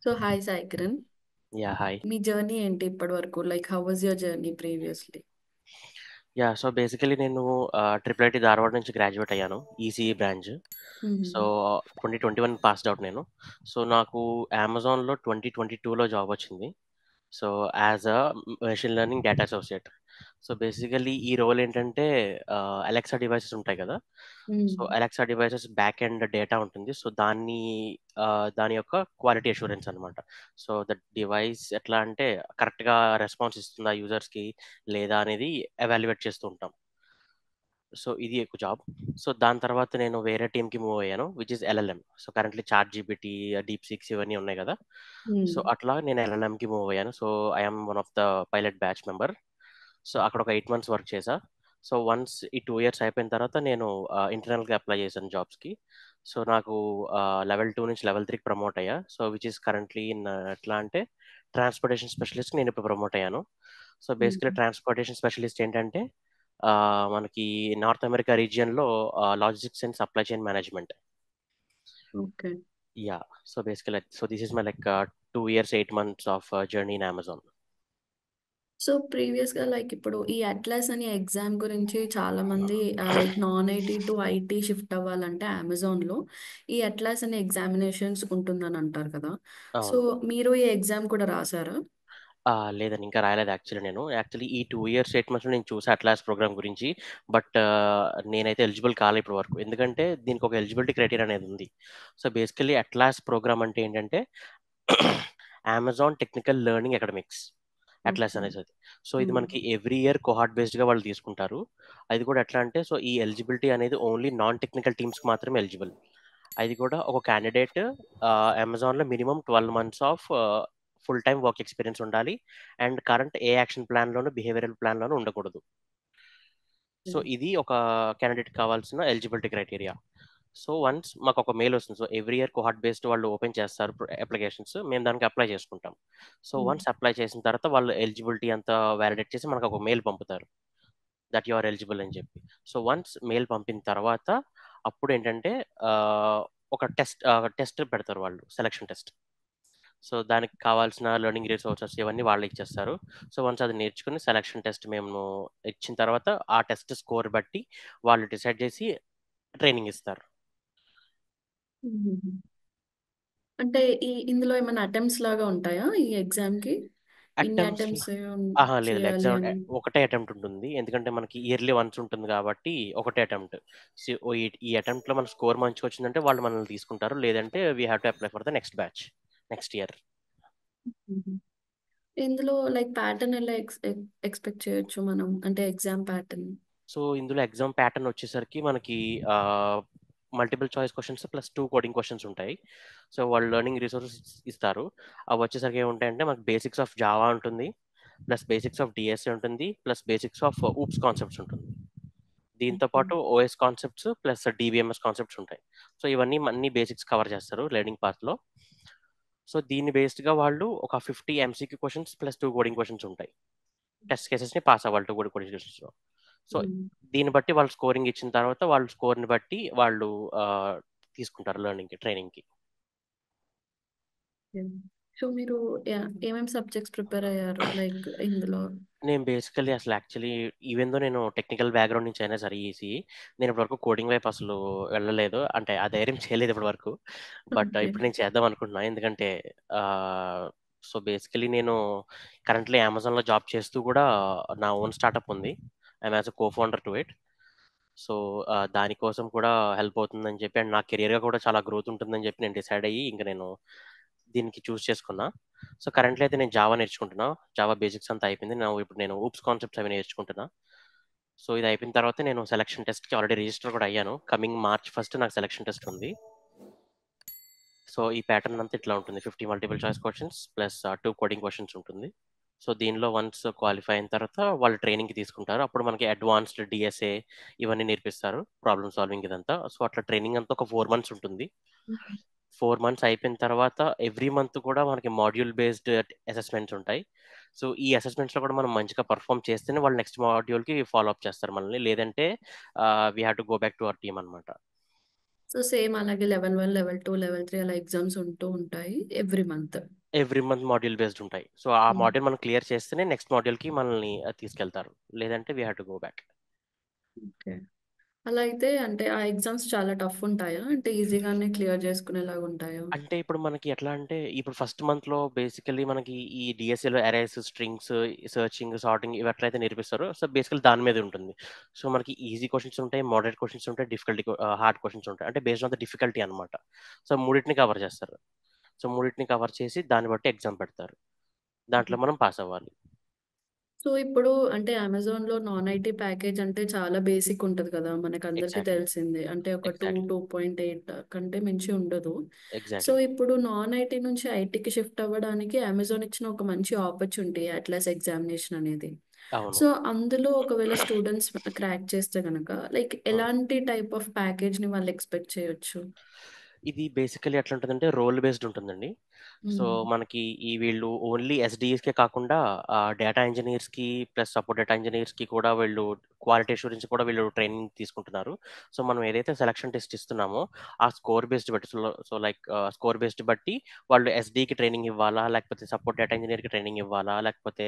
So hi Saikiran, Yeah, hi. మీ journey ఏంటి ఇప్పటి వరకు? Like how was your journey previously? So basically నేను triple IT Dharwad నుంచి గ్రాడ్యుయేట్ అయ్యాను ECE branch. So 2021 passed out నేను. సో నాకు అమెజాన్లో 2022లో జాబ్ వచ్చింది. So as a machine learning data associate. So basically ఈ రోల్ ఏంటంటే అలెక్సా డివైసెస్ ఉంటాయి కదా. So Alexa devices back end data ఉంటుంది. సో దాని యొక్క క్వాలిటీ అష్యూరెన్స్ అనమాట. సో ద డివైస్ ఎట్లా అంటే కరెక్ట్గా రెస్పాన్స్ ఇస్తుందా యూజర్స్కి లేదా అనేది ఎవాల్యుయేట్ చేస్తూ ఉంటాం. సో ఇది ఎక్కువ జాబ్. సో దాని తర్వాత నేను వేరే టీమ్కి మూవ్ అయ్యాను which is LLM. So currently ChatGPT, DeepSeek ఇవన్నీ ఉన్నాయి కదా. సో అట్లా నేను ఎల్ఎల్ఎంకి మూవ్ అయ్యాను. So I'm one of the pilot batch member. So అక్కడ ఒక 8 months వర్క్ చేశా. సో వన్స్ ఈ 2 years అయిపోయిన తర్వాత నేను ఇంటర్నల్గా అప్లై చేశాను జాబ్స్కి. సో నాకు లెవెల్ 2 నుంచి లెవెల్ 3కి ప్రమోట్ అయ్యా. So which is currently in ఎట్లా అంటే ట్రాన్స్పోర్టేషన్ స్పెషలిస్ట్ నేను ఇప్పుడు ప్రమోట్ అయ్యాను. సో బేసికలీ ట్రాన్స్పోర్టేషన్ స్పెషలిస్ట్ ఏంటంటే మనకి నార్త్ అమెరికా రీజియన్లో logistics and supply chain management. Okay. Yeah. So basically this is my 2 years 8 months of journey in Amazon. So previous గా like ఇప్పుడు ఈ అట్లాస్ అనే ఎగ్జామ్ గురించి చాలా మంది like non IT to IT shift అవ్వాలంటే Amazon లో ఈ అట్లాస్ అనే ఎగ్జామినేషన్స్ ఉంటుందని అంటారు కదా. సో అవును. మీరు ఈ ఎగ్జామ్ కూడా రాసారా? లేదండి, ఇంకా రాయలేదు. యాక్చువల్లీ ఈ 2 years 8 months నేను చూసా అట్లాస్ ప్రోగ్రామ్ గురించి. బట్ నేనైతే ఎలిజిబుల్ కాలే ఇప్పటి వరకు, ఎందుకంటే దీనికి ఒక ఎలిజిబిలిటీ క్రైటీరియా అనేది ఉంది. సో బేసికలీ అట్లాస్ ప్రోగ్రామ్ అంటే ఏంటంటే Amazon technical learning academics atlas okay. అనేసి. సో ఇది మనకి ఎవ్రీ ఇయర్ కోహార్ట్ బేస్డ్గా వాళ్ళు తీసుకుంటారు. అది కూడా ఎట్లా అంటే సో ఈ ఎలిజిబిలిటీ అనేది ఓన్లీ నాన్ టెక్నికల్ టీమ్స్కి మాత్రమే ఎలిజిబుల్. అది కూడా ఒక క్యాండిడేట్ అమెజాన్లో minimum 12 months of full time work experience ఉండాలి. అండ్ కరెంట్ ఏ యాక్షన్ ప్లాన్లోనూ బిహేవియరల్ ప్లాన్లోనూ ఉండకూడదు. సో ఇది ఒక క్యాండిడేట్ కావాల్సిన ఎలిజిబిలిటీ క్రైటీరియా. సో వన్స్ మాకు ఒక మెయిల్ వస్తుంది. సో ఎవ్రీ ఇయర్ కోహార్ట్ బేస్డ్ వాళ్ళు ఓపెన్ చేస్తారు అప్లికేషన్స్, మేము దానికి అప్లై చేసుకుంటాం. సో వన్స్ అప్లై చేసిన తర్వాత వాళ్ళు ఎలిజిబిలిటీ అంతా వ్యాలిడేట్ చేసి మనకు ఒక మెయిల్ పంపుతారు దట్ యు ఆర్ ఎలిజిబుల్ అని చెప్పి. సో వన్స్ మెయిల్ పంపిన తర్వాత అప్పుడు ఏంటంటే ఆ, ఒక టెస్ట్ పెడతారు వాళ్ళు, సెలక్షన్ టెస్ట్. సో దానికి కావాల్సిన లెర్నింగ్ రిసోర్సెస్ ఇవన్నీ వాళ్ళు ఇచ్చేస్తారు. సో వన్స్ అది నేర్చుకుని సెలక్షన్ టెస్ట్ మేము ఇచ్చిన తర్వాత ఆ టెస్ట్ స్కోర్ బట్టి వాళ్ళు డిసైడ్ చేసి ట్రైనింగ్ ఇస్తారు. అంటే ఇందులో ఏమైనా అటెంప్ట్స్ లాగా ఉంటాయా ఈ ఎగ్జామ్ కి? ఇన్ని అటెంప్ట్స్ అటెంప్ట్స్ లేదు, చేయాలి ఎగ్జామ్ అని? ఒకటే అటెంప్ట్ ఉంటుంది, ఎందుకంటే మనకి ఇయర్లీ వన్స్ ఉంటుంది కాబట్టి ఒకటే అటెంప్ట్. సో ఈ అటెంప్ట్లో మన స్కోర్ మంచిగా వచ్చిందంటే వాళ్ళు మనల్ని తీసుకుంటారు, లేదంటే we have to apply for the next batch next year. మ్మ్. ఇందులో లైక్ ప్యాటర్న్ ఎలా ఎక్స్పెక్ట్ చేయొచ్చు మనం, అంటే ఎగ్జామ్ ప్యాటర్న్? సో ఇందులో ఎగ్జామ్ ప్యాటర్న్ వచ్చేసరికి మనకి multiple choice questions plus 2 coding questions ఉంటాయి. సో వాళ్ళు లెర్నింగ్ రిసోర్సెస్ ఇస్తారు. అవి వచ్చేసరికి ఏముంటాయంటే మనకి బేసిక్స్ ఆఫ్ జావా ఉంటుంది, ప్లస్ బేసిక్స్ ఆఫ్ డిఎస్ఏ ఉంటుంది, plus basics of oops concepts ఉంటుంది. దీంతో పాటు OS concepts plus DBMS concepts ఉంటాయి. సో ఇవన్నీ అన్ని బేసిక్స్ కవర్ చేస్తారు లెర్నింగ్ పాత్లో. సో దీన్ని బేస్డ్గా వాళ్ళు ఒక 50 MCQ questions plus 2 coding questions ఉంటాయి. టెస్ట్ కేసెస్ని పాస్ అవ్వాలి 2 కోడింగ్ క్వశ్చన్స్లో. సో దీన్ని బట్టి వాళ్ళు స్కోరింగ్ ఇచ్చిన తర్వాత వాళ్ళ స్కోర్ని బట్టి వాళ్ళు ఆ, తీసుకుంటారు లెర్నింగ్కి, ట్రైనింగ్కి. సో మీరు ఏమేమి సబ్జెక్ట్స్ ప్రిపేర్ అయ్యారు లైక్ ఇందులో? నేను బేసికలీ అసలు యాక్చువల్లీ ఈవెన్ దో నేను టెక్నికల్ బ్యాక్గ్రౌండ్ నుంచి అయినా సరే ఈసీ, నేను ఇప్పటివరకు కోడింగ్ వైపు అసలు వెళ్ళలేదు, అంటే ఆ ధైర్యం చేయలేదు ఇప్పటి వరకు. But okay. ఇప్పుడు నేను చేద్దాం అనుకుంటున్నా, ఎందుకంటే సో బేసికలీ నేను కరెంట్లీ అమెజాన్లో జాబ్ చేస్తూ కూడా నా ఓన్ స్టార్టప్ ఉంది. I'm as a co founder to it. So దానికోసం కూడా హెల్ప్ అవుతుందని చెప్పి అండ్ నా కెరియర్గా కూడా చాలా గ్రోత్ ఉంటుందని చెప్పి నేను డిసైడ్ అయ్యి ఇంకా నేను దీనికి చూస్ చేసుకున్నా. సో కరెంట్లీ అయితే నేను జావా నేర్చుకుంటున్నా. జావా బేసిక్స్ అంతా అయిపోయింది. ఇప్పుడు నేను ఊప్స్ కాన్సెప్ట్స్ అవి నేర్చుకుంటున్నా. సో ఇది అయిపోయిన తర్వాత నేను సెలక్షన్ టెస్ట్కి ఆల్రెడీ రిజిస్టర్ కూడా అయ్యాను. కమింగ్ March 1 నాకు సెలక్షన్ టెస్ట్ ఉంది. సో ఈ ప్యాటర్న్ అంతా ఇట్లా ఉంటుంది: 50 multiple choice questions plus 2 coding questions ఉంటుంది. సో దీనిలో వన్స్ క్వాలిఫై అయిన తర్వాత వాళ్ళు ట్రైనింగ్కి తీసుకుంటారు. అప్పుడు మనకి అడ్వాన్స్డ్ డిఎస్ఏ ఇవన్నీ నేర్పిస్తారు, ప్రాబ్లమ్ సాల్వింగ్ ఇదంతా. సో అట్లా ట్రైనింగ్ అంతా ఒక 4 months ఉంటుంది. 4 months అయిపోయిన తర్వాత ఎవ్రీ మంత్ కూడా మనకి మాడ్యూల్ బేస్డ్ అసెస్మెంట్స్ ఉంటాయి. సో ఈ అసెస్మెంట్స్లో కూడా మనం మంచిగా పర్ఫామ్ చేస్తేనే వాళ్ళు నెక్స్ట్ మాడ్యూల్కి ఫాలో అప్ చేస్తారు మనల్ని, లేదంటే we have to go back to our team అనమాట. సో సేమ్ అలాగే లెవెల్ 1, లెవెల్ 2, లెవెల్ 3 అలా ఎగ్జామ్స్ ఉంటూ ఉంటాయి every month? Every month module based ఉంటాయి. సో, ఆ హ్మ్. మాడ్యూల్ మనం క్లియర్ చేస్తేనే నెక్స్ట్ మాడ్యూల్‌కి మనల్ని తీసుకెళ్తారు. లేదంటే we have to go back. Okay. అలా అయితే అంటే ఆ ఎగ్జామ్స్ చాలా టఫ్ ఉంటాయా? అంటే ఈజీగానే క్లియర్ చేసుకునేలాగా ఉంటాయా? అంటే ఇప్పుడు మనకి ఎట్లా అంటే, ఇప్పుడు ఫస్ట్ మంత్‌లో బేసికల్లీ మనకి ఈ డీఎస్‌ఏలో అరేస్, స్ట్రింగ్స్, సెర్చింగ్, సార్టింగ్ ఇవి ఎట్లయితే నేర్పిస్తారో, సో, బేసికల్లీ దాని మీదే ఉంటుంది. సో, మనకి ఈజీ క్వెషన్స్ ఉంటాయి, మోడరేట్ క్వెషన్స్ ఉంటాయి, హార్డ్ క్వెషన్స్ ఉంటాయి. అంటే బేస్డ్ ఆన్ ద డిఫికల్టీ అనమాట. సో, మూడిటిని కవర్ చేస్తారు. సో, మూడిటిని కవర్ చేసి దాన్ని బట్టి ఎగ్జామ్ పెడతారు. దాంట్లో మనం పాస్ అవ్వాలి. సో, ఇప్పుడు అంటే అమెజాన్‌లో నాన్ ఐటీ ప్యాకేజ్ అంటే చాలా బేసిక్ ఉంటది కదా! మనకందరికీ ఎగ్జాక్ట్‌లీ. తెలిసిందే. అంటే ఒక 2, ఎగ్జాక్ట్‌లీ. 2.8 కంటే మించి ఉండదు. So, exactly. ఇప్పుడు నాన్ ఐటీ నుంచి ఐటీకి షిఫ్ట్ అవ్వడానికి అమెజాన్ ఇచ్చిన ఒక మంచి ఆపర్చునిటీ అట్లాస్ ఎగ్జామినేషన్ అనేది. అవును. సో, అందులో ఒకవేళ స్టూడెంట్స్ క్రాక్ చేస్తే గనక లైక్ హ్మ్. ఎలాంటి టైప్ ఆఫ్ ప్యాకేజ్‌ని వాళ్ళు ఎక్స్‌పెక్ట్ చేయొచ్చు? ఇది బేసికల్లీ ఎట్లుంటదంటే రోల్ బేస్డ్ ఉంటుందండి. సో, హ్మ్. మనకి వీళ్ళు ఓన్లీ ఎస్‌డీఎస్‌కే కాకుండా డేటా ఇంజినీర్స్‌కి ప్లస్ సపోర్ట్ డేటా ఇంజినీర్స్‌కి కూడా వీళ్ళు క్వాలిటీ అష్యూరెన్స్ కూడా వీళ్ళు ట్రైనింగ్ తీసుకుంటున్నారు. సో, మనం ఏదైతే సెలక్షన్ టెస్ట్ ఇస్తున్నామో ఆ స్కోర్ బేస్డ్ బట్టి స్కోర్ బేస్డ్ బట్టి వాళ్ళు ఎస్‌డీకి ట్రైనింగ్ ఇవ్వాలా? లేకపోతే సపోర్ట్ డేటా ఇంజినీర్‌కి ట్రైనింగ్ ఇవ్వాలా? లేకపోతే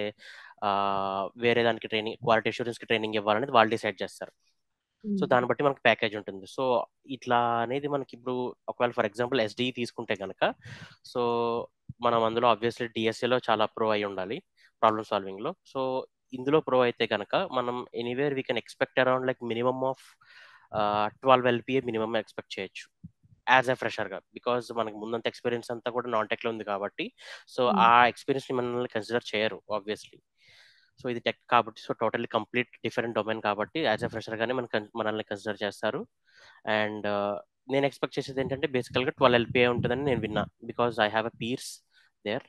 వేరే దానికి క్వాలిటీ అష్యూరెన్స్‌కి ట్రైనింగ్ ఇవ్వాలనేది వాళ్ళు డిసైడ్ చేస్తారు. సో, హ్మ్. దాన్ని బట్టి మనకు ప్యాకేజ్ ఉంటుంది. సో, ఇట్లా అనేది మనకిప్పుడు ఒకవేళ ఫర్ ఎగ్జాంపుల్ ఎస్‌డీఈ తీసుకుంటే గనక, సో, మనం అందులో ఆబ్వియస్‌లీ డీఎస్ఏలో చాలా ప్రో అయ్యి ఉండాలి. ప్రాబ్లమ్ సాల్వింగ్‌లో. సో, ఇందులో ప్రో అయితే గనక మనం anywhere we can expect around like minimum of 12 LPA minimum expect చేయొచ్చు. యాస్ ఎ ఫ్రెషర్‌గా. బికాజ్ మనకి ముందంత ఎక్స్‌పీరియన్స్ అంతా కూడా నాన్ టెక్‌లో ఉంది కాబట్టి, సో, హ్మ్. ఆ ఎక్స్‌పీరియన్స్‌ని మనల్ని కన్సిడర్ చేయరు ఆబ్వియస్‌లీ. సో, ఇది టెక్ కాబట్టి so, totally complete different domain కాబట్టి యాస్ ఎ ఫ్రెషర్‌గానే మనల్ని కన్సిడర్ చేస్తారు. అండ్ నేను ఎక్స్‌పెక్ట్ చేసేదేంటంటే బేసికల్‌గా 12 ఎల్‌పీఏ ఉంటదని నేను విన్నా. Because I have a peers there.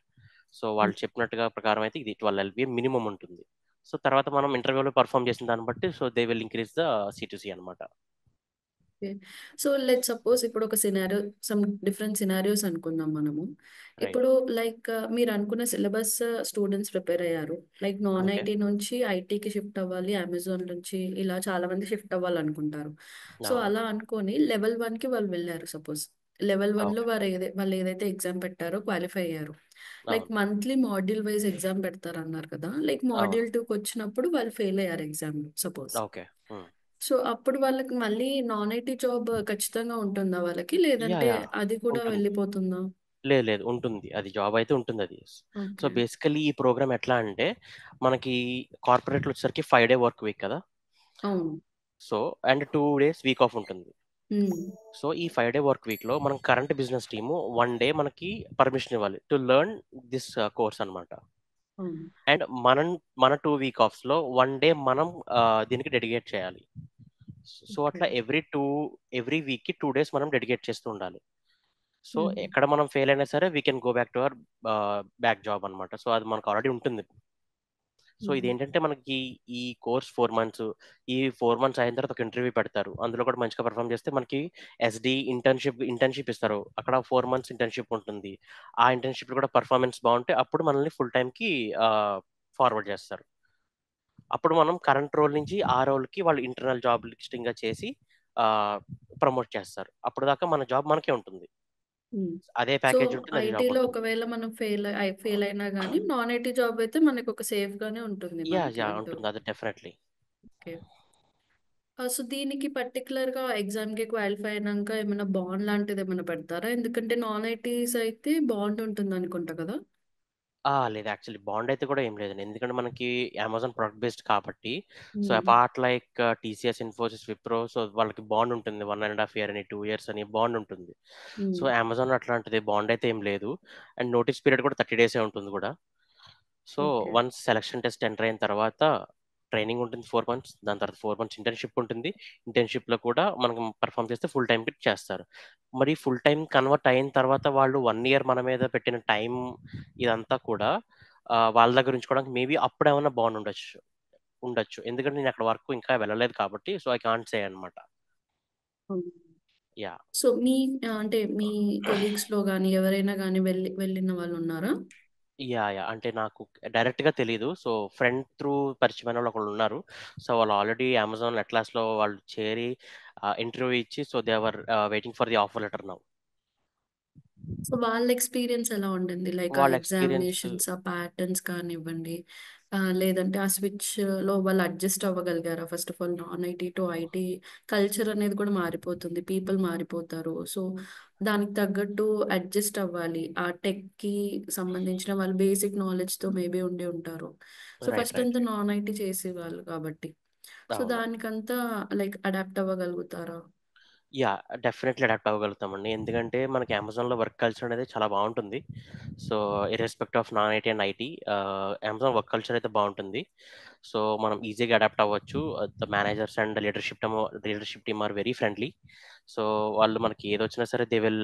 So, hmm. వాళ్ళు చెప్పినట్టుగా ప్రకారం అయితే ఇది 12 ఎల్‌పీఏ మినిమమ్ ఉంటుంది. సో, తర్వాత మనం ఇంటర్వ్యూలో పెర్ఫార్మ్ చేసిన దాన్ని బట్టి so, they will increase the సి2సి అనమాట. ఓకే. సో, లెట్స్ సపోజ్ ఇప్పుడు ఒక సినారియో సమ్ డిఫరెంట్ సినారియోస్ అనుకుందాం మనము. రైట్. ఇప్పుడు లైక్ మీరనుకున్న సిలబస్ స్టూడెంట్స్ ప్రిపేర్ అయ్యారు. Like non okay. ఐటీ నుంచి ఐటీకి షిఫ్ట్ అవ్వాలి. అమెజాన్ నుంచి ఇలా చాలామంది షిఫ్ట్ అవ్వాలనుకుంటారు. సో, అవును. అలా అనుకోని లెవెల్ 1కి వాళ్ళు వెళ్లారు సపోజ్. Level 1లో okay. వాళ్ళు ఏదైతే ఎగ్జామ్ పెట్టారో క్వాలిఫై అయ్యారు. లైక్ అవును. మంత్లీ మాడ్యూల్ వైస్ ఎగ్జామ్ పెడతారన్నారు కదా! లైక్ అవును. మాడ్యూల్ 2కొచ్చినప్పుడు వాళ్ళు ఫెయిల్ అయ్యారు ఎగ్జామ్‌లో సపోజ్. ఓకే. హ్మ్. సో, అప్పుడు వాళ్ళకి మళ్ళీ నాన్ ఐటీ జాబ్ ఖచ్చితంగా ఉంటుందా వాళ్ళకి? యాహ్! లేదంటే యాహ్! అది కూడా ఉంటుంది. వెళ్ళిపోతుందా? లేదు. లేదు. ఉంటుంది. అది జాబ్ అయితే ఉంటుందది. So, okay. బేసికల్లీ ఈ ప్రోగ్రామ్ ఎట్లా అంటే, మనకి కార్పొరేట్‌లో వచ్చేసరికి 5 డే వర్క్ వీక్ కదా! అవును. So, and 2 days week off ఉంటుంది. హ్మ్. సో, ఈ 5 డే వర్క్ వీక్‌లో మనం కరెంట్ బిజినెస్ టీము 1 డే మనకి పర్మిషన్ ఇవ్వాలి. టు లెర్న్ దిస్ కోర్స్ అనమాట. అవును. అండ్ మన 2 వీక్ ఆఫ్స్‌లో 1 డే మనం దీనికి డెడికేట్ చేయాలి. So, okay. అట్లా ఎవ్రీ వీక్‌కి 2 డేస్ మనం డెడికేట్ చేస్తూ ఉండాలి. సో, హుహు. ఎక్కడ మనం ఫెయిల్ అయినా సరే we can go back to our back job అనమాట. సో, అది మనకు ఆల్రెడీ ఉంటుంది. సో, హుహు. ఇదేంటంటే మనకి ఈ కోర్స్ 4 మంత్స్. ఈ 4 మంత్స్ అయిన తర్వాత ఒక ఇంటర్వ్యూ పెడతారు. అందులో కూడా మంచిగా పెర్ఫార్మ్ చేస్తే మనకి ఇంటర్న్‌షిప్ ఇస్తారు. అక్కడ 4 మంత్స్ ఇంటర్న్‌షిప్ ఉంటుంది. ఆ ఇంటర్న్‌షిప్‌లో కూడా పెర్ఫార్మెన్స్ బావుంటే అప్పుడు మనల్ని ఫుల్ టైమ్‌కి ఫార్వర్డ్ చేస్తారు. అప్పుడు మనం కరెంట్ రోల్ నుంచి ఆ రోల్‌కి వాళ్ళు ఇంటర్నల్ జాబ్ లిస్టింగ్‌గా చేసి ఆహ్, ప్రమోట్ చేస్తారు. అప్పటిదాకా మన జాబ్ మనకే ఉంటుంది. హ్మ్. అదే సో, ప్యాకేజ్ ఉంటుంది. అదే జాబ్ ఐటీలో ఉంటుంది. ఒకవేళ మనం ఫెయిల్ అయినా గానీ, నాన్ ఐటీ జాబ్ అయితే మనకొక సేఫ్‌గానే ఉంటుంది మనకి. యాహ్! అంటే ఉంటుంది. అది డెఫినెట్‌లీ. ఓకే. సో, దీనికి పర్టిక్యులర్‌గా ఎగ్జామ్‌కి క్వాలిఫై అయినంక ఏమైనా బాండ్ లాంటిదేమైనా పెడతారా? ఎందుకంటే నాన్ ఐటీస్ అయితే బాండ్ ఉంటుందనుకుంటా కదా! లేదు యాక్చువల్లీ బాండ్ అయితే కూడా ఏం లేదండి. ఎందుకంటే మనకి అమెజాన్ ప్రొడక్ట్ బేస్డ్ కాబట్టి, సో హ్మ్. Apart like TCS, Infosys, Wipro so వాళ్ళకి బాండ్ ఉంటుంది. 1 ½ ఇయర్ అని, 2 ఇయర్స్ అని బాండ్ ఉంటుంది. సో హ్మ్. అమెజాన్‌లో అట్లాంటిది బాండ్ అయితే ఏం లేదు. అండ్ నోటీస్ పీరియడ్ కూడా 30 డేసే ఉంటుంది గూడా. So okay. Once selection test enter అయిన తర్వాత ట్రైనింగ్ ఉంటుంది 4 మంత్స్. దాని తర్వాత 4 మంత్స్ ఇంటర్న్‌షిప్ ఉంటుంది. ఇంటర్న్‌షిప్‌లో కూడా మనం పెర్ఫార్మ్ చేస్తే ఫుల్ టైమ్‌కి చేస్తారు. మరి ఫుల్ టైమ్ కన్వర్ట్ అయిన తర్వాత వాళ్ళు 1 ఇయర్ మన మీద పెట్టిన టైం ఇదంతా కూడా వాళ్ళ దగ్గర ఉంచుకోవడానికి మేబీ అప్పుడేమన్నా బాగుండొచ్చు. ఉండొచ్చు. ఎందుకంటే నేను అక్కడ వరకు ఇంకా వెళ్ళలేదు కాబట్టి సో, ఐ కాంట్ సే అనమాట. అవును. యాహ్! సో, అంటే మీ కొలీగ్స్‌లో గాని, ఎవరైనా గాని వెళ్ళిన వాళ్ళున్నారా? యాహ్! అంటే నాకు డైరెక్ట్‌గా తెలీదు. సో, ఫ్రెండ్ త్రూ పరిచయమైనోళ్ళు ఒకళ్ళున్నారు. సో, వాళ్ళు ఆల్రెడీ అమెజాన్ అట్లాస్‌లో వాళ్ళు చేరి ఇంటర్వ్యూ ఇచ్చి so, they were waiting for the offer letter now. So వాళ్ళ ఎక్స్పీరియన్స్ ఎలా ఉండింది? లైక్ ఆ వాళ్ళ ఎక్స్పీరియన్స్ ఎగ్జామినేషన్స్, ఆ ప్యాటర్న్స్ కానివ్వండి, లేదంటే ఆ స్విచ్‌లో వాళ్ళు అడ్జస్ట్ అవ్వగలిగారా? First of all non IT to IT culture అనేది కూడా మారిపోతుంది. పీపుల్ మారిపోతారు. సో దానికి తగ్గట్టు అడ్జస్ట్ అవ్వాలి. ఆ టెక్‌కి సంబంధించిన వాళ్ళు బేసిక్ నాలెడ్జ్‌తో మేబీ ఉండి ఉంటారు. సో రైట్, ఫస్ట్ రైట్, అంతా రైట్. నాన్ ఐటీ చేసేవాళ్ళు కాబట్టి. సో అవును. దానికంతా లైక్ అడాప్ట్ అవ్వగలుగుతారా? యాహ్! డెఫినెట్‌లీ అడాప్ట్ అవ్వగలుగుతామండి. ఎందుకంటే మనకి అమెజాన్‌లో వర్క్ కల్చర్ అనేది చాలా బావుంటుంది. So, irrespective of non IT and IT Amazon work culture అయితే బావుంటుంది. సో, మనం ఈజీగా అడాప్ట్ అవ్వచ్చు. The managers and leadership team are very friendly. So, వాళ్ళు మనకి ఏదొచ్చినా సరే దే విల్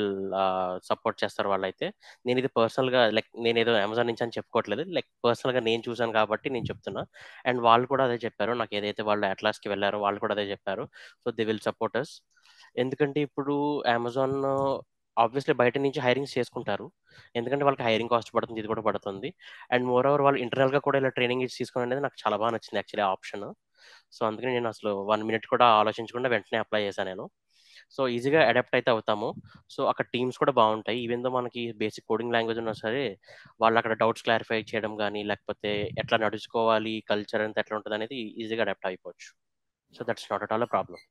సపోర్ట్ చేస్తారు వాళ్ళైతే. నేనిది పర్సనల్‌గా లైక్ నేనేదో అమెజాన్ నుంచి అని చెప్పుకోవట్లేదు. లైక్ పర్సనల్‌గా నేను చూసాను కాబట్టి నేను చెప్తున్నా. అండ్ వాళ్ళు కూడా అదే చెప్పారు. నాకేదైతే వాళ్ళు అట్లాస్‌కి వెళ్లారో వాళ్ళు కూడా అదే చెప్పారు. So, they will support us. ఎందుకంటే ఇప్పుడు అమెజాన్ ఆబ్వియస్లీ బయట నుంచి హైరింగ్స్ చేసుకుంటారు. ఎందుకంటే వాళ్ళకి హైరింగ్ కాస్ట్ పడుతుంది. ఇది కూడా పడుతుంది. అండ్ మోర్ ఓవర్ వాళ్ళు ఇంటర్నల్‌గా కూడా ఇలా ట్రైనింగ్ ఇచ్చి తీసుకోవడం అనేది నాకు చాలా బాగా నచ్చింది యాక్చువల్లీ ఆ ఆప్షన్. సో, అందుకని నేను అసలు 1 మినిట్ కూడా ఆలోచించకుండా వెంటనే అప్లై చేశాను నేను. సో, ఈజీగా అడాప్ట్ అయితే అవుతాము. సో, అక్కడ టీమ్స్ కూడా బావుంటాయి. ఈవెన్ దో మనకి బేసిక్ కోడింగ్ లాంగ్వేజ్ ఉన్నా సరే, వాళ్ళు అక్కడ డౌట్స్ క్లారిఫై చేయడం గానీ, లేకపోతే ఎట్లా నడుచుకోవాలి, కల్చర్ అంతా ఎట్లా ఉంటదనేది ఈజీగా అడాప్ట్ అయిపోవచ్చు. So, that's not at all a problem.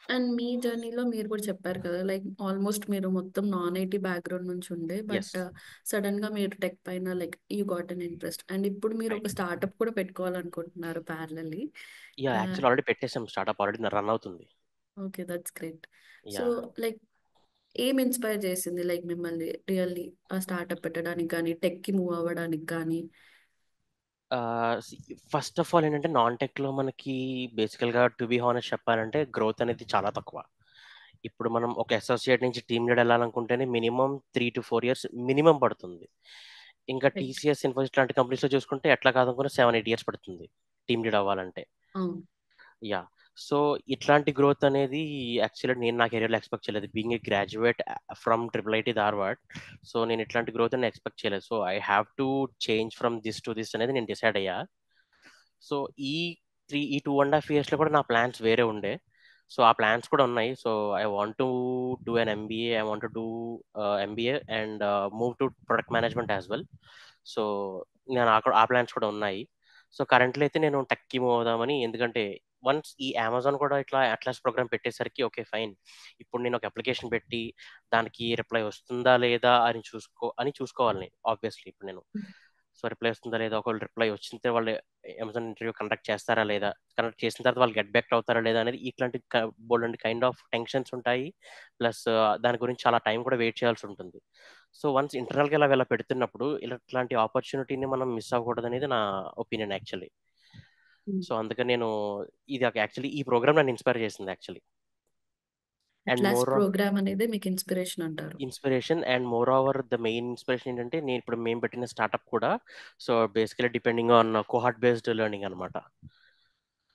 And మీ జర్నీలో మీరు కూడా చెప్పారు కదా! లైక్ ఆల్మోస్ట్ మీరు మొత్తం నాన్ ఐటీ బ్యాక్‌గ్రౌండ్ నుంచి ఉండే. యెస్. బట్ సడెన్‌గా మీరు టెక్ పైన like you got N interest. And ఇప్పుడు మీరు రైట్. ఒక స్టార్టప్ కూడా పెట్టుకోవాలనుకుంటున్నారు ప్యారలల్లీ. ఆహ్, యాక్చువల్లీ ఆల్రెడీ పెట్టేసాం. స్టార్టప్ ఆల్రెడీ రన్ అవుతుంది. Okay. That's great. So, yeah! Like ఏం ఇన్‌స్పైర్ చేసింది లైక్ మిమ్మల్ని రియల్లీ ఆ స్టార్టప్ పెట్టడానికి గానీ, టెక్‌కి మూవ్ అవ్వడానికి గానీ? సీ ఫస్ట్ ఆఫ్ ఆల్ ఏంటంటే నాన్ టెక్‌లో మనకి బేసికల్‌గా టు బీ హానెస్ట్ చెప్పాలంటే గ్రోత్ అనేది చాలా తక్కువ. ఇప్పుడు మనం ఒక అసోసియేట్ నుంచి team lead ఎళ్ళాలనుకుంటేనే minimum 3-4 years minimum పడుతుంది. ఇంకా రైట్. టీసీఎస్, ఇన్ఫోసిస్ లాంటి కంపెనీస్‌లో చూసుకుంటే ఎట్లా కాదనుకున్న 7, 8 ఇయర్స్ పడుతుంది టీమ్ లీడ్ అవ్వాలంటే. అవును. యాహ్! సో, ఇట్లాంటి గ్రోత్ అనేది యాక్చువల్‌గా నేను నా కెరియర్‌లో ఎక్స్‌పెక్ట్ చేయలేదు. Being a graduate from triple IT Dharwad. So, నేను ఇట్లాంటి గ్రోత్ అని ఎక్స్‌పెక్ట్ చేయలేదు. So, I have to change from this to this అనేది నేను డిసైడ్ అయ్యా. సో, ఈ 2 ½ ఇయర్స్‌లో కూడా నా ప్లాన్స్ వేరే ఉండే. సో, ఆ ప్లాన్స్ కూడా ఉన్నాయి. So, I want to do an MBA. I want to do MBA and move to product management as well. So, నేను ఆ ప్లాన్స్ కూడా ఉన్నాయి. సో, కరెంట్‌లీ అయితే నేను టెక్‌కి మూవ్ అవుదామని ఎందుకంటే వన్స్ ఈ అమెజాన్ కూడా ఇట్లా అట్లాస్ ప్రోగ్రామ్ పెట్టేసరికి ఓకే ఫైన్. ఇప్పుడు నేను ఒక అప్లికేషన్ పెట్టి దానికి రిప్లై వస్తుందా లేదా అని చూసుకోవాలి నేను ఆబ్వియస్‌లీ ఇప్పుడు నేను. సో, రిప్లై వస్తుందా లేదా? ఒకవేళ రిప్లై వచ్చింతే వాళ్ళు అమెజాన్ ఇంటర్వ్యూ కండక్ట్ చేస్తారా లేదా? కండక్ట్ చేసిన తర్వాత వాళ్ళు గెట్ బ్యాక్ అవుతారా లేదా? అనేది ఇట్లాంటి బోలెడన్ని కైండ్ ఆఫ్ టెన్షన్స్ ఉంటాయి. ప్లస్ దాని గురించి చాలా టైం కూడా వెయిట్ చేయాల్సి ఉంటుంది. సో, వన్స్ ఇంటర్నల్‌గా ఇలా పెడుతున్నప్పుడు ఇట్లాంటి ఆపర్చునిటీని మనం మిస్ అవ్వకూడదనేది నా ఒపీనియన్ యాక్చువల్లీ. హ్మ్. సో, అందుకని నేను ఇది యాక్చువల్లీ ఈ ప్రోగ్రామ్ నన్ను ఇన్‌స్పైర్ చేసింది actually. And Atlas more programme అనేది మీకు ఇన్‌స్పిరేషన్ అంటారు. Inspiration and moreover the main inspiration ఏంటంటే, మేము పెట్టిన స్టార్టప్ కూడా so, basically depending on cohort based learning అనమాట.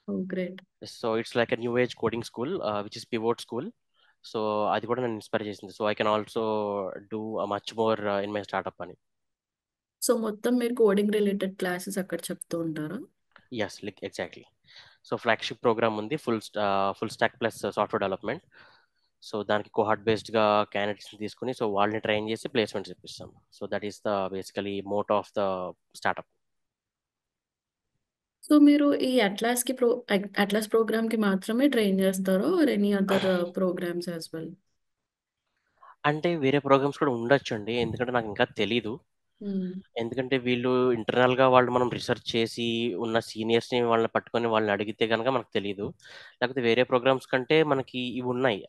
Oh! Great. So, it's like a new age coding school which is Pivot school. So, అది కూడా నన్ను inspire చేసింది. So, I can also do much more in my startup అని. So, మొత్తం మీరు coding related classes అక్కడ చెప్తూ ఉంటారా? Yes. Exactly. So, flagship programme ఉంది. Full stack plus software development. So, దానికి కోహార్ట్ బేస్డ్‌గా క్యాండిడేట్స్‌ని తీసుకొని సో, వాళ్ళని ట్రైన్ చేసి ప్లేస్‌మెంట్స్ ఇప్పిస్తాం. So, that is the basically motto of the startup. So, మీరు ఈ అట్లాస్ ప్రోగ్రామ్‌కి మాత్రమే ట్రైన్ చేస్తారా? Or any other programmes as well? అంటే వేరే ప్రోగ్రామ్స్ కూడా ఉండొచ్చండి. ఎందుకంటే నాకింకా తెలీదు. హ్మ్. ఎందుకంటే వీళ్ళు ఇంటర్నల్‌గా మనం రిసర్చ్ చేసి ఉన్న సీనియర్స్‌ని వాళ్ళని పట్టుకొని వాళ్ళని అడిగితే గనక మనకు తెలీదు. లేకపోతే వేరే ప్రోగ్రామ్స్ కంటే మనకి ఇవున్నాయి.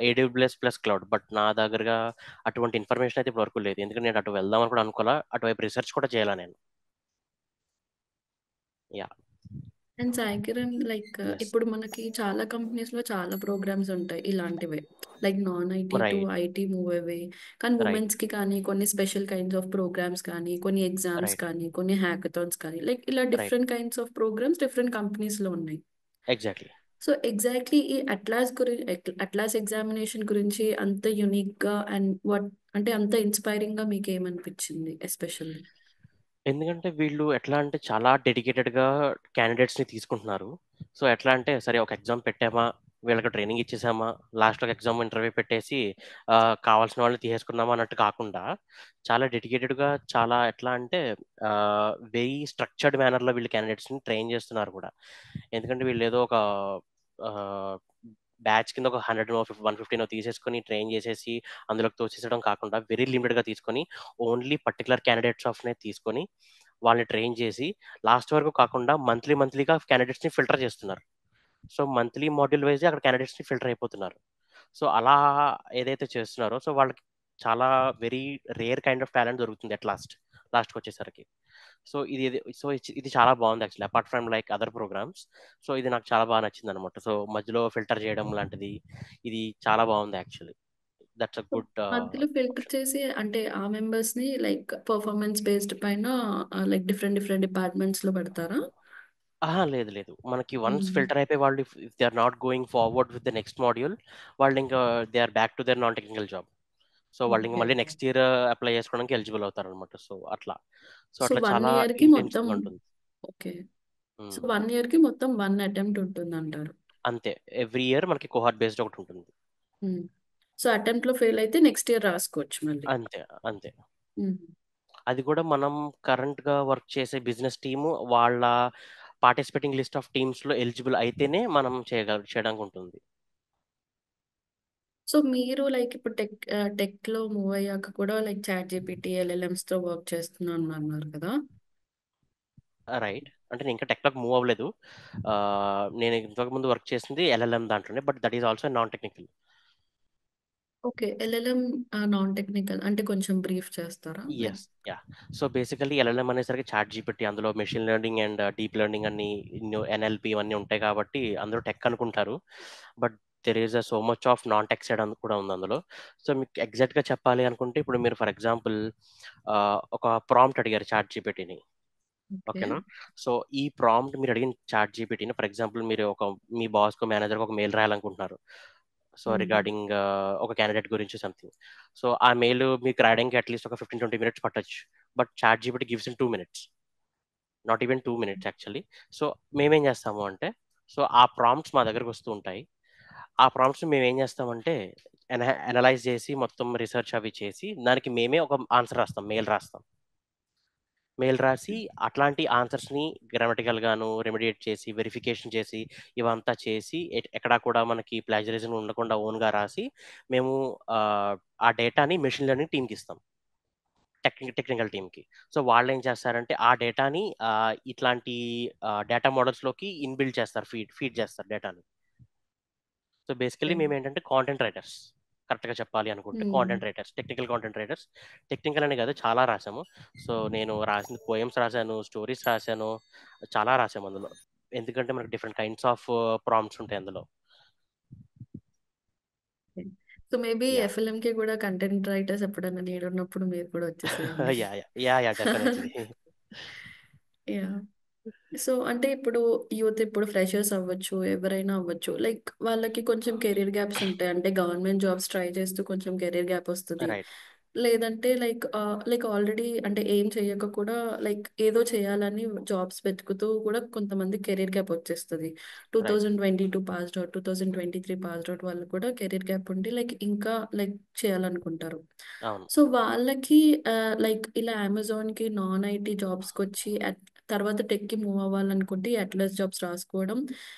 AWS plus cloud. బట్ నా దగ్గరగా అటువంటి ఇన్ఫర్మేషన్ అయితే ఇప్పటి వరకు లేదు. ఎందుకంటే నేను అటు వెళ్దామని కూడా అనుకోలా. అటువైపు రిసర్చ్ కూడా చేయలా నేను. Yeah! And Sai Kiran like yes. ఇప్పుడు మనకి చాలా కంపెనీస్‌లో చాలా ప్రోగ్రామ్స్ ఉంటాయి ఇలాంటివే. Like non IT to right. IT move away. కానీ రైట్. వుమెన్స్‌కి కానీ కొన్ని స్పెషల్ కైండ్స్ ఆఫ్ ప్రోగ్రామ్స్ కానీ, కొన్ని ఎగ్జామ్స్ రైట్. కానీ, కొన్ని హ్యాకథాన్స్ కానీ లైక్ ఇలా right. Different kinds of programmes different కంపెనీస్‌లో ఉన్నాయి. ఎగ్జాక్ట్‌లీ. సో, ఎగ్జాక్ట్‌లీ ఈ అట్లాస్ ఎగ్జామినేషన్ గురించి అంత యూనిక్‌గా అండ్ అంటే అంత ఇన్‌స్పైరింగ్‌గా మీకేమనిపించింది ఎస్పెషల్లీ? ఎందుకంటే వీళ్ళు ఎట్లా అంటే చాలా డెడికేటెడ్‌గా క్యాండిడేట్స్‌ని తీసుకుంటున్నారు. సో, ఎట్లా అంటే సరే ఒక ఎగ్జామ్ పెట్టామా వీళ్ళకి ట్రైనింగ్ ఇచ్చేసామా, లాస్ట్‌లో ఒక ఎగ్జామ్, ఇంటర్వ్యూ పెట్టేసి కావాల్సిన వాళ్ళని తీసేసుకున్నామా అన్నట్టు కాకుండా, చాలా డెడికేటెడ్‌గా, చాలా ఎట్లా అంటే వెరీ స్ట్రక్చర్డ్ మేనర్‌లో వీళ్ళు క్యాండిడేట్స్‌ని ట్రైన్ చేస్తున్నారు కూడా. ఎందుకంటే వీళ్ళేదో ఒక ఆహ్, బ్యాచ్ కింద ఒక 100 150 తీసేసుకొని ట్రైన్ చేసేసి అందులోకి తోసేసడం కాకుండా వెరీ లిమిటెడ్‌గా తీసుకొని ఓన్లీ పర్టిక్యులర్ క్యాండిడేట్స్ ఆఫ్‌నే తీసుకొని వాళ్ళని ట్రైన్ చేసి లాస్ట్ వరకు కాకుండా మంత్లీగా క్యాండిడేట్స్‌ని ఫిల్టర్ చేస్తున్నారు. సో, మంత్లీ మాడ్యూల్ వైస్‌గా అక్కడ క్యాండిడేట్స్‌ని ఫిల్టర్ అయిపోతున్నారు. సో, అలా ఏదైతే చేస్తున్నారో సో, వాళ్ళకి చాలా very rare kind of talent దొరుకుతుంది లాస్ట్‌కొచ్చేసరికి. సో, ఇది చాలా బాగుంది actually. Apart from like other programmes. So, ఇది నాకు చాలా బాగా నచ్చిందనమాట. సో, మధ్యలో ఫిల్టర్ చేయడం లాంటిది, ఇది చాలా బాగుంది యాక్చువల్లీ. దట్స్ అ గుడ్ మధ్యలో ఫిల్టర్ ఆప్షన్. చేసి అంటే ఆ మెంబర్స్‌ని లైక్ పర్ఫార్మెన్స్ బేస్డ్ పైన లైక్ డిఫరెంట్ డిఫరెంట్ డిపార్ట్మెంట్స్‌లో పెడతారా? అహా! లేదు, లేదు. మనకి వన్స్ హ్మ్. ఫిల్టర్ అయిపోయి వాళ్ళు if they are not going forward with the next module, వాళ్ళింకా they are back to their non technical job. So, వాళ్ళింక ఓకే. మళ్ళీ నెక్స్ట్ ఇయర్ అప్లై చేసుకోవడానికి ఎలిజిబుల్ అవుతారనమాట. సో, అట్లా. సో, సో, అట్లా 1 చాలా ఇయర్‌కి మొత్తం ఇంటెన్సివ్‌గా ఉంటుంది. ఓకే. సో, హ్మ్. 1 ఇయర్‌కి మొత్తం 1 అటెంప్ట్ ఉంటుందంటారు. అంతే. ఎవ్రీ ఇయర్ మనకి కోహార్ట్ బేస్డ్ ఒకటుంటుంది. హ్మ్. సో, అటెంప్ట్‌లో ఫెయిల్ అయితే నెక్స్ట్ ఇయర్ రాసుకోవచ్చు మళ్ళీ. అంతే. అంతే. హ్మ్. అది కూడా మనం కరెంట్‌గా వర్క్ చేసే బిజినెస్ టీము వాళ్ళ పార్టిసిపేటింగ్ లిస్ట్ ఆఫ్ టీమ్స్‌లో ఎలిజిబుల్ అయితేనే మనం చేయడానికుంటుంది. సో, మీరు లైక్ ఇప్పుడు టెక్‌లో మూవ్ అయ్యాక కూడా లైక్ చాట్‌జీపీటీ, ఎల్ఎల్ఎమ్స్‌తో వర్క్ చేస్తున్నానన్నారు కదా! రైట్. అంటే నేను ఇంకా టెక్‌లోకి మూవ్ అవ్వలేదు. నేను ఇంతకుముందు వర్క్ చేసింది ఎల్ఎల్ఎం దాంట్లోనే. But that is also non technical. Okay. LLM non technical అంటే కొంచెం బ్రీఫ్ చేస్తారా? Like yes. Yeah! So, basically LLM అనేసరికి చాట్‌జీపీటీ, అందులో machine learning and deep learning అని ఎన్ఎల్‌పి ఇవన్నీ ఉంటాయి కాబట్టి అందరూ టెక్ అనుకుంటారు. But there is so much of non tech side కూడా ఉంది అందులో. సో, మీకు ఎగ్జాక్ట్‌గా చెప్పాలి అనుకుంటే ఇప్పుడు మీరు ఫర్ ఎగ్జాంపుల్ ఒక ప్రాంప్ట్ అడిగారు చాట్‌జీపీటీని. ఓకే. ఓకేనా? సో, ఈ ప్రాంప్ట్ మీరు అడిగిన చాట్‌జీపీటీని ఫర్ ఎగ్జాంపుల్ మీరు మీ బాస్‌కో, మేనేజర్‌కో ఒక మెయిల్ రాయాలనుకుంటున్నారు. సో, హ్మ్. రిగార్డింగ్ ఒక క్యాండిడేట్ గురించి సంథింగ్. సో, ఆ మెయిల్ మీకు రాయడానికి అట్‌లీస్ట్ ఒక 15, 20 మినిట్స్ పట్టొచ్చు. But ChatGPT gives in 2 minutes. Not even 2 minutes actually. So, మేమేం చేస్తాము అంటే, సో, ఆ ప్రాంప్ట్స్ మా దగ్గరకొస్తూ ఉంటాయి. ఆ ప్రాంప్ట్స్‌ని మేమేం చేస్తామంటే, అనలైజ్ చేసి మొత్తం రిసర్చ్ అవి చేసి, దానికి మేమే ఒక ఆన్సర్ రాస్తాం. మెయిల్ రాస్తాం. మెయిల్ రాసి అట్లాంటి ఆన్సర్స్‌ని గ్రామటికల్‌గాను రెమెడియేట్ చేసి, వెరిఫికేషన్ చేసి, ఇవంతా చేసి ఎక్కడా కూడా మనకి ప్లాజియరిజం ఉండకుండా ఓన్‌గా రాసి, మేము ఆ డేటాని మెషిన్ లెర్నింగ్ టీమ్‌కిస్తాం. టెక్నికల్ టీమ్‌కి. సో, వాళ్ళేం చేస్తారంటే, ఆ డేటాని ఇట్లాంటి డేటా మోడల్స్‌లోకి ఇన్‌బిల్డ్ చేస్తారు. ఫీడ్ ఫీడ్ చేస్తారు డేటాని. So, basically okay. మేమేంటంటే కాంటెంట్ రైటర్స్. కరెక్ట్‌గా చెప్పాలి అనుకుంటే హ్మ్. Content writers. Technical content writers. Technical అనే కాదు చాలా రాసాము. సో, నేను రాసింది పోయెమ్స్ రాసాను, స్టోరీస్ రాసాను. చాలా రాసాము అందులో. ఎందుకంటే మనకు డిఫరెంట్ కైండ్స్ ఆఫ్ ప్రాంప్ట్స్ ఉంటాయి అందులో. ఓకే. So, maybe yeah! ఎఫ్ఎల్ఎంకి కూడా కంటెంట్ రైటర్స్ ఎప్పుడైనా నీడ్ ఉన్నప్పుడు మీరు కూడా వచ్చేసేయండి. Yeah! Yeah! Definitely. Yeah! So, అంటే ఇప్పుడు యూత్ ఇప్పుడు ఫ్రెషర్స్ అవ్వచ్చు, ఎవరైనా అవ్వచ్చు. లైక్ వాళ్ళకి కొంచెం కెరియర్ గ్యాప్స్ ఉంటాయి. అంటే గవర్నమెంట్ జాబ్స్ ట్రై చేస్తూ కొంచెం కెరియర్ గ్యాప్ వస్తది. రైట్. లేదంటే లైక్ ఆల్రెడీ అంటే ఏం చేయక కూడా లైక్ ఏదో చేయాలని జాబ్స్ వెతుకుతూ కూడా కొంతమంది కెరియర్ గ్యాప్ వచ్చేస్తది. Right. 2022 passed out, 2023 passed out వాళ్ళు కూడా కెరియర్ గ్యాప్ ఉండి లైక్ ఇంకా లైక్ చేయాలనుకుంటారు. అవును. సో, వాళ్ళకి లైక్ ఇలా అమెజాన్‌కి నాన్ ఐటీ జాబ్స్‌కొచ్చి తర్వాత టెక్‌కి మూవ్ అవ్వాలనుకుంటే ఈ అట్లస్ జాబ్స్ రాసుకోవడం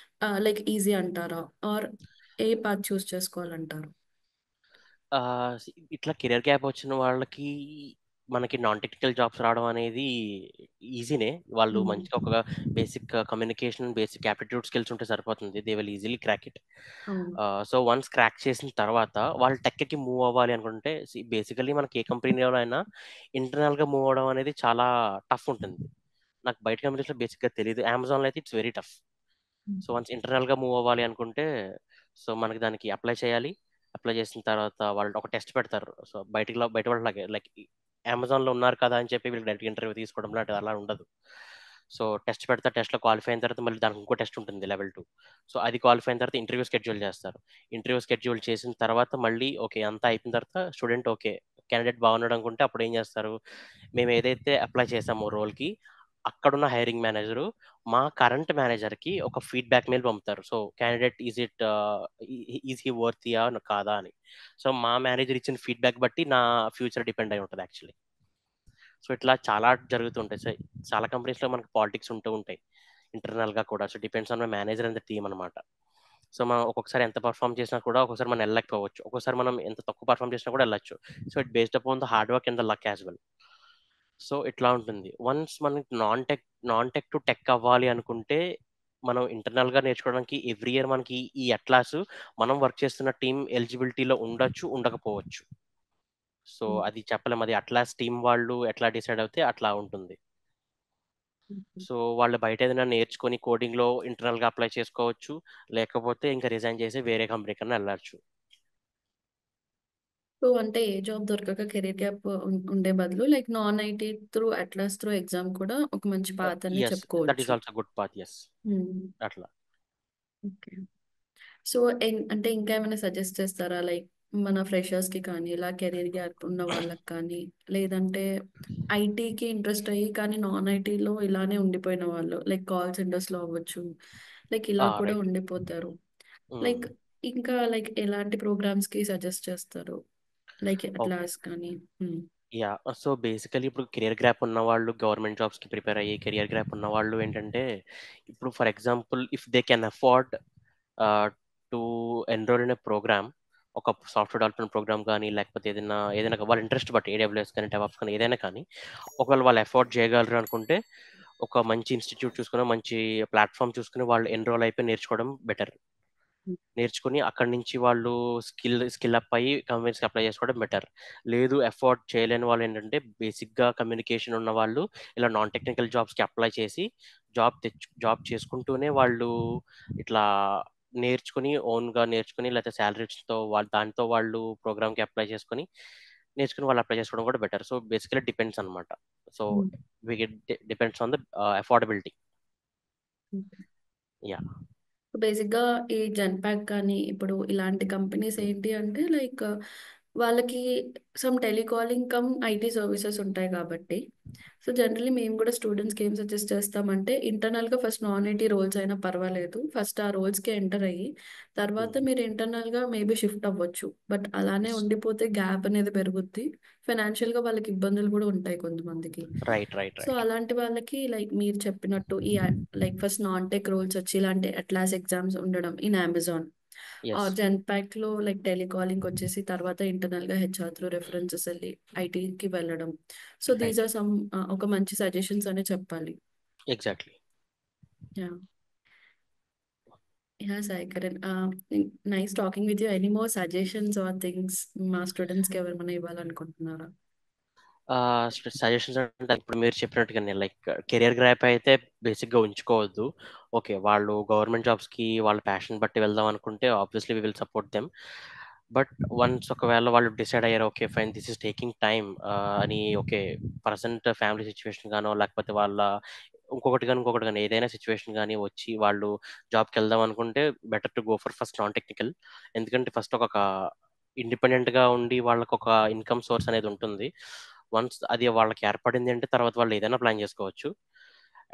లైక్ ఈజీ అంటారా? ఆర్ ఏ పాత్ చూజ్ చేసుకోవాలంటారు? ఇట్లా కెరియర్ గ్యాప్ వచ్చిన వాళ్ళకి, మనకి నాన్ టెక్నికల్ జాబ్స్ రావడం అనేది ఈజీనే. వాళ్ళు హ్మ్. మంచిగా ఒక basic communication, basic aptitude skills ఉంటే సరిపోతుంది. They will easily crack it. అవును. సో, వన్స్ క్రాక్ చేసిన తర్వాత వాళ్ళు టెక్‌కి మూవ్ అవ్వాలి అనుకుంటే బేసికల్లీ మనకి ఏ కంపెనీలో అయినా ఇంటర్నల్‌గా మూవ్ అవ్వడం అనేది చాలా టఫ్ ఉంటుంది. నాకు బయట కంపెనీస్‌లో బేసిక్‌గా తెలీదు. అమెజాన్‌లో అయితే ఇట్స్ వెరీ టఫ్. హ్మ్. సో, వన్స్ ఇంటర్నల్‌గా మూవ్ అవ్వాలి అనుకుంటే, సో, మనకి దానికి అప్లై చేయాలి. అప్లై చేసిన తర్వాత వాళ్ళు ఒక టెస్ట్ పెడతారు. సో, బయట వాళ్ళలాగే లైక్ అమెజాన్‌లో ఉన్నారు కదా అని చెప్పి వీళ్ళకి డైరెక్ట్‌గా ఇంటర్వ్యూ తీసుకోవడం లాంటిది అలా ఉండదు. సో, టెస్ట్ పెడతారు. టెస్ట్‌లో క్వాలిఫై అయిన తర్వాత మళ్ళీ దానికి ఇంకో టెస్ట్ ఉంటుంది లెవెల్ 2. సో, అది క్వాలిఫై అయిన తర్వాత ఇంటర్వ్యూ షెడ్యూల్ చేస్తారు. ఇంటర్వ్యూ షెడ్యూల్ చేసిన తర్వాత మళ్ళీ ఓకే. అంతా అయిపోయిన తర్వాత ఓకే. క్యాండిడేట్ బాగున్నాడు అనుకుంటే అప్పుడు ఏం చేస్తారు, మేము ఏదైతే అప్లై చేసామో రోల్‌కి, అక్కడున్న హైరింగ్ మేనేజరు మా కరెంట్ మేనేజర్కి ఒక ఫీడ్బ్యాక్ మెయిల్ పంపుతారు. సో క్యాండిడేట్ ఈజ్ హీ వర్తియా కాదా అని. సో మా మేనేజర్ ఇచ్చిన ఫీడ్బ్యాక్ బట్టి నా ఫ్యూచర్ డిపెండ్ అయి ఉంటుంది యాక్చువల్లీ. సో ఇట్లా చాలా జరుగుతుంటాయి. సో చాలా కంపెనీస్లో మనకి పాలిటిక్స్ ఉంటూ ఉంటాయి ఇంటర్నల్గా కూడా. So depends on my manager and the team అనమాట. సో మనం ఒక్కొక్కసారి ఎంత పర్ఫామ్ చేసినా కూడా ఒక్కొక్కసారి మనం వెళ్ళలేకపోవచ్చు, ఒక్కొక్కసారి మనం ఎంత తక్కువ పర్ఫామ్ చేసినా కూడా వెళ్ళొచ్చు. So it based upon the hard work and the luck as well. So ఇట్లా ఉంటుంది. వన్స్ మనకి నాన్ టెక్ టు టెక్ అవ్వాలి అనుకుంటే మనం ఇంటర్నల్గా నేర్చుకోవడానికి ఎవ్రీ ఇయర్ మనకి ఈ అట్లాస్ మనం వర్క్ చేస్తున్న టీం ఎలిజిబిలిటీలో ఉండొచ్చు, ఉండకపోవచ్చు. సో అది చెప్పలేం, అది అట్లాస్ టీం వాళ్ళు ఎట్లా డిసైడ్ అవుతే అట్లా ఉంటుంది. సో వాళ్ళు బయట ఏదైనా నేర్చుకొని కోడింగ్లో ఇంటర్నల్గా అప్లై చేసుకోవచ్చు, లేకపోతే ఇంకా రిజైన్ చేసి వేరే కంపెనీ కన్నా వెళ్ళచ్చు. సో అంటే ఏ జాబ్ దొరకక కెరీర్ గ్యాప్ ఉండే బదులు like non IT through atlas through exam కూడా ఒక మంచి పాత్ అని ఎస్, దట్ ఈస్ చెప్పుకోవచ్చు. Also good path. ఎస్, అట్లా. ఓకే. సో అంటే ఇంకా ఏమైనా సజెస్ట్ చేస్తారా లైక్ మన ఫ్రెషర్స్ కి కానీ ఇలా కెరీర్ గ్యాప్ ఉన్న వాళ్ళకి కానీ, లేదంటే ఐటీకి ఇంట్రెస్ట్ అయ్యి కానీ నాన్ ఐటీలో ఇలానే ఉండిపోయిన వాళ్ళు లైక్ కాల్ సెంటర్స్ లో అవ్వచ్చు, లైక్ ఇలా కూడా రైట్. ఉండిపోతారు. లైక్ ఇంకా లైక్ ఎలాంటి ప్రోగ్రామ్స్ కి సజెస్ట్ చేస్తారు లైక్ ఓకే. అట్లాస్ కానీ. మ్మ్. యా. సో బేసికలీ ఇప్పుడు కెరియర్ గ్యాప్ ఉన్న వాళ్ళు గవర్నమెంట్ జాబ్స్కి ప్రిపేర్ అయ్యి కెరియర్ గ్యాప్ ఉన్న వాళ్ళు ఏంటంటే, ఇప్పుడు for example if they can afford to enrol in a programme, ఒక సాఫ్ట్వేర్ డెవలప్మెంట్ ప్రోగ్రామ్ కానీ, లేకపోతే ఏదైనా వాళ్ళ ఇంట్రెస్ట్ బట్టి ఏడబ్ల్యూఎస్ కానీ డెవాప్స్ కానీ ఏదైనా కానీ, ఒకవేళ వాళ్ళు అఫోర్డ్ చేయగలరు అనుకుంటే ఒక మంచి ఇన్స్టిట్యూట్ చూసుకుని మంచి ప్లాట్ఫామ్ చూసుకుని వాళ్ళు ఎన్రోల్ అయిపోయి నేర్చుకోవడం బెటర్. నేర్చుకుని అక్కడి నుంచి వాళ్ళు స్కిల్ అప్ అయ్యి కంపెనీస్కి అప్లై చేసుకోవడం బెటర్. లేదు ఎఫోర్డ్ చేయలేని వాళ్ళు ఏంటంటే బేసిక్గా కమ్యూనికేషన్ ఉన్న వాళ్ళు ఇలా నాన్ టెక్నికల్ జాబ్స్కి అప్లై చేసి జాబ్ చేసుకుంటూనే వాళ్ళు ఇట్లా నేర్చుకుని ఓన్గా నేర్చుకుని, లేకపోతే శాలరీస్తో దాంతో వాళ్ళు ప్రోగ్రామ్కి అప్లై చేసుకుని నేర్చుకుని వాళ్ళు అప్లై చేసుకోవడం కూడా బెటర్. సో బేసికలీ డిపెండ్స్ అనమాట. So depends on the affordability. Yeah. Basic గా ఈ జెన్పాక్ కానీ ఇప్పుడు ఇలాంటి కంపెనీస్ ఏంటి అంటే లైక్ వాళ్ళకి some telecalling come IT services ఉంటాయి కాబట్టి, సో జనరల్లీ మేము కూడా స్టూడెంట్స్కి ఏం సజెస్ట్ చేస్తామంటే ఇంటర్నల్గా ఫస్ట్ నాన్ ఐటీ రోల్స్ అయినా పర్వాలేదు, ఫస్ట్ ఆ రోల్స్కి ఎంటర్ అయ్యి తర్వాత మీరు ఇంటర్నల్గా మేబీ షిఫ్ట్ అవ్వచ్చు. బట్ అలానే ఉండిపోతే గ్యాప్ అనేది పెరుగుద్ది, ఫైనాన్షియల్గా వాళ్ళకి ఇబ్బందులు కూడా ఉంటాయి కొంతమందికి. Right, right, so right. అలాంటి వాళ్ళకి లైక్ మీరు చెప్పినట్టు ఈ like first non tech roles వచ్చి ఇలాంటి అట్లాస్ ఎగ్జామ్స్ ఉండడం in Amazon's. Or Genpact లో లైక్ టెలికాలింగ్ వచ్చేసి తర్వాత ఇంటర్నల్ గా హెచ్ఆర్ త్రూ రెఫరెన్సెస్ వెళ్ళి ఐటీకి వెళ్ళడం. So these right. Or some ఒక మంచి సజెషన్స్ అనే చెప్పాలి. Exactly. Yeah. Yeah Sai Karan, nice talking with you. Any more suggestions or things మా స్టూడెంట్స్ కి ఎవరైనా ఇవ్వాలనుకుంటున్నారా? సజెషన్స్ అంటే ఇప్పుడు మీరు చెప్పినట్టుగానే లైక్ కెరియర్ గ్రాప్ అయితే బేసిక్గా ఉంచుకోవద్దు. ఓకే, వాళ్ళు గవర్నమెంట్ జాబ్స్కి వాళ్ళ ప్యాషన్ బట్టి వెళ్దాం అనుకుంటే obviously we will support them. But once ఒకవేళ వాళ్ళు డిసైడ్ అయ్యారు okay fine this is taking time అని, ఓకే ప్రజెంట్ ఫ్యామిలీ సిచ్యువేషన్ గానో లేకపోతే వాళ్ళ ఇంకొకటి కానీ ఏదైనా సిచ్యువేషన్ కానీ వచ్చి వాళ్ళు జాబ్కి వెళ్దాం అనుకుంటే better to go for first non technical. ఎందుకంటే ఫస్ట్ ఒక ఇండిపెండెంట్గా ఉండి వాళ్ళకు ఒక ఇన్కమ్ సోర్స్ అనేది ఉంటుంది. వన్స్ అది వాళ్ళకి ఏర్పడింది అంటే తర్వాత వాళ్ళు ఏదైనా ప్లాన్ చేసుకోవచ్చు.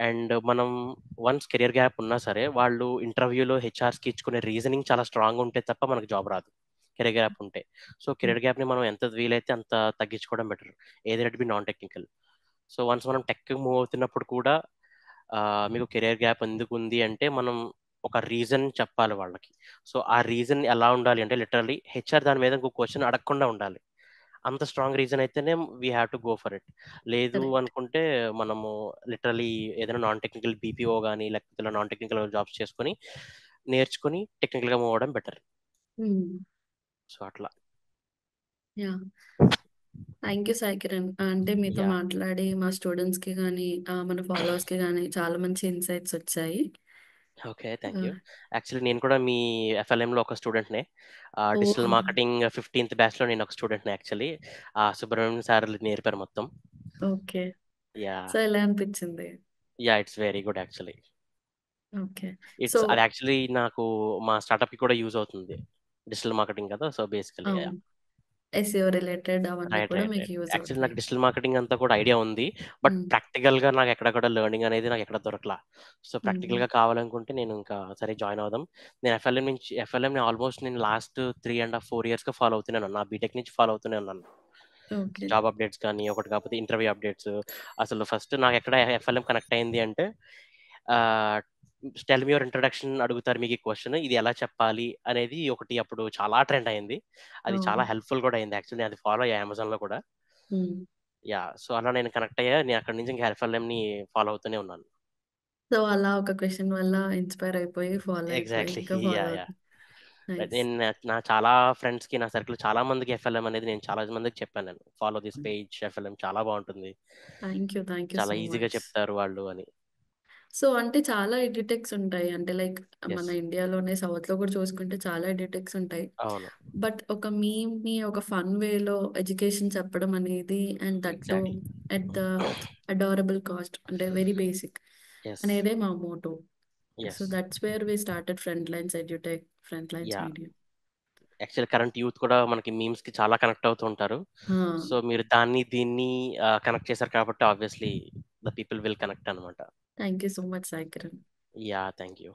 అండ్ మనం వన్స్ కెరియర్ గ్యాప్ ఉన్నా సరే వాళ్ళు ఇంటర్వ్యూలో హెచ్ఆర్స్కి ఇచ్చుకునే రీజనింగ్ చాలా స్ట్రాంగ్ ఉంటే తప్ప మనకు జాబ్ రాదు కెరియర్ గ్యాప్ ఉంటే. సో కెరియర్ గ్యాప్ని మనం ఎంత వీలైతే అంత తగ్గించుకోవడం బెటర్, ఏది be non technical. So once మనం టెక్ మూవ్ అవుతున్నప్పుడు కూడా మీకు కెరియర్ గ్యాప్ ఎందుకు ఉంది అంటే మనం ఒక రీజన్ చెప్పాలి వాళ్ళకి. సో ఆ రీజన్ ఎలా ఉండాలి అంటే లిటరలీ హెచ్ఆర్ దాని మీద ఇంకో క్వశ్చన్ అడగకుండా ఉండాలి. అంత స్ట్రాంగ్ రీజన్ అయితేనే we have to go for it. లేదు కరెక్ట్. అనుకుంటే మనము లిటరలీ ఏదైనా నాన్ టెక్నికల్ బీపీఓ కానీ లేకపోతే ఇలా నాన్ టెక్నికల్ జాబ్స్ చేసుకొని నేర్చుకొని టెక్నికల్గా మూవ్ అవ్వడం బెటర్. సో అట్లా. Yeah. Thank you Sai Kiran, అంటే మీతో యా. మాట్లాడి మా స్టూడెంట్స్ కి కానీ మన ఫాలోవర్స్ కి కానీ చాలా మంచి ఇన్సైట్స్ వచ్చాయి. Okay, thank you. యాక్చువల్లీ నేను కూడా మీ ఎఫ్ఎల్ఎంలో ఒక స్టూడెంట్నే. ఓహ్. డిజిటల్ మార్కెటింగ్ 15th బ్యాచ్లో నేను ఒక స్టూడెంట్నే యాక్చువల్లీ. సుబ్రహ్మణ్యం సార్ నేర్పారు మొత్తం. ఓకే. యా. సో ఎలా అనిపించింది? Yeah, it's very good actually. Okay. So అది యాక్చువల్లీ నాకు మా స్టార్టప్కి కూడా యూజ్ అవుతుంది, డిజిటల్ మార్కెటింగ్ కదా. సో బేసికలీ అవును. ఎస్ఈఓ రిలేటెడ్ అవన్నీ రైట్. కూడా రైట్. మీకు రైట్. యూజ్ యాక్చువల్లీ అవుతాయి. నాకు డిజిటల్ మార్కెటింగ్ అంతా కూడా ఐడియా ఉంది. బట్ హ్మ్. ప్రాక్టికల్‌గా నాకు ఎక్కడ కూడా లెర్నింగ్ అనేది నాకు ఎక్కడ దొరకలా. సో, హ్మ్. ప్రాక్టికల్‌గా కావాలనుకుంటే నేను ఇంకా సరే జాయిన్ అవుదాం. నేను ఎఫ్ఎల్ఎంని ఆల్మోస్ట్ నేను లాస్ట్ 3 ½ 4 ఇయర్స్‌గా ఫాలో అవుతూనే ఉన్నాను. నా బీటెక్ నుంచి ఫాలో అవుతూనే ఉన్నాను. ఓకే. జాబ్ అప్డేట్స్ కానీ, ఒకటి కాకపోతే ఇంటర్వ్యూ అప్డేట్స్. అసలు ఫస్ట్ నాకెక్కడ ఎఫ్ఎల్ఎం కనెక్ట్ అయింది అంటే ఆహ్, టెల్ మీ యువర్ ఇంట్రడక్షన్ అడుగుతారు మీకు ఈ క్వెషన్. ఇది ఎలా చెప్పాలి అనేది ఒకటి అప్పుడు చాలా ట్రెండ్ అయింది. అది అవును. చాలా హెల్ప్‌ఫుల్ కూడా అయింది. యాక్చువల్లీ అది ఫాలో అయ్యా అమెజాన్‌లో కూడా. హ్మ్. యాహ్! సో, అలా నేను కనెక్ట్ అయ్యా. నేను అక్కడి నుంచి ఇంకా ఎఫ్ఎల్ఎంని ఫాలో అవుతూనే ఉన్నాను. సో, అలా ఒక క్వెషన్ వల్ల ఇన్‌స్పైర్ అయిపోయి, ఫాలో అయిపోయి, ఎగ్జాక్ట్‌లీ. ఇంకా ఫాలో యాహ్! యాహ్! అవుతున్నారు. నైస్. నేను నా చాలా ఫ్రెండ్స్‌కి నా సర్కిల్‌లో చాలా మందికి ఎఫ్ఎల్ఎం అనేది నేను చాలా మందికి చెప్పాను నేను. ఫాలో దిస్ పేజ్ ఎఫ్ఎల్ఎం చాలా బావుంటుంది. థ్యాంక్ యూ చాలా సో ఈజీగా మచ్. చెప్తారు వాళ్ళు అని. సో, అంటే చాలా ఎడ్యుటెక్స్ ఉంటాయి. అంటే లైక్ మన యెస్. ఇండియాలోనే సౌత్‌లో కూడా చూసుకుంటే చాలా ఎడ్యుటెక్స్ ఉంటాయి. అవును. బట్ ఒక మీమ్‌ని ఒక ఫన్ వేలో ఎడ్యుకేషన్ చెప్పడం అనేది and that too exactly. At the affordable cost అంటే వెరీ బేసిక్ యెస్. అనేదే మా motto. So, yes. That's where we started front lines edutech, front lines yeah! Media. Actually current youth కూడా మనకి మీమ్స్‌కి చాలా కనెక్ట్ అవుతూ ఉంటారు. ఆ! సో, మీరు దాన్ని దీన్ని కనెక్ట్ చేశారు కాబట్టి obviously the people will connect అనమాట. Thank you so much Sai Kiran. Yeah! Thank you.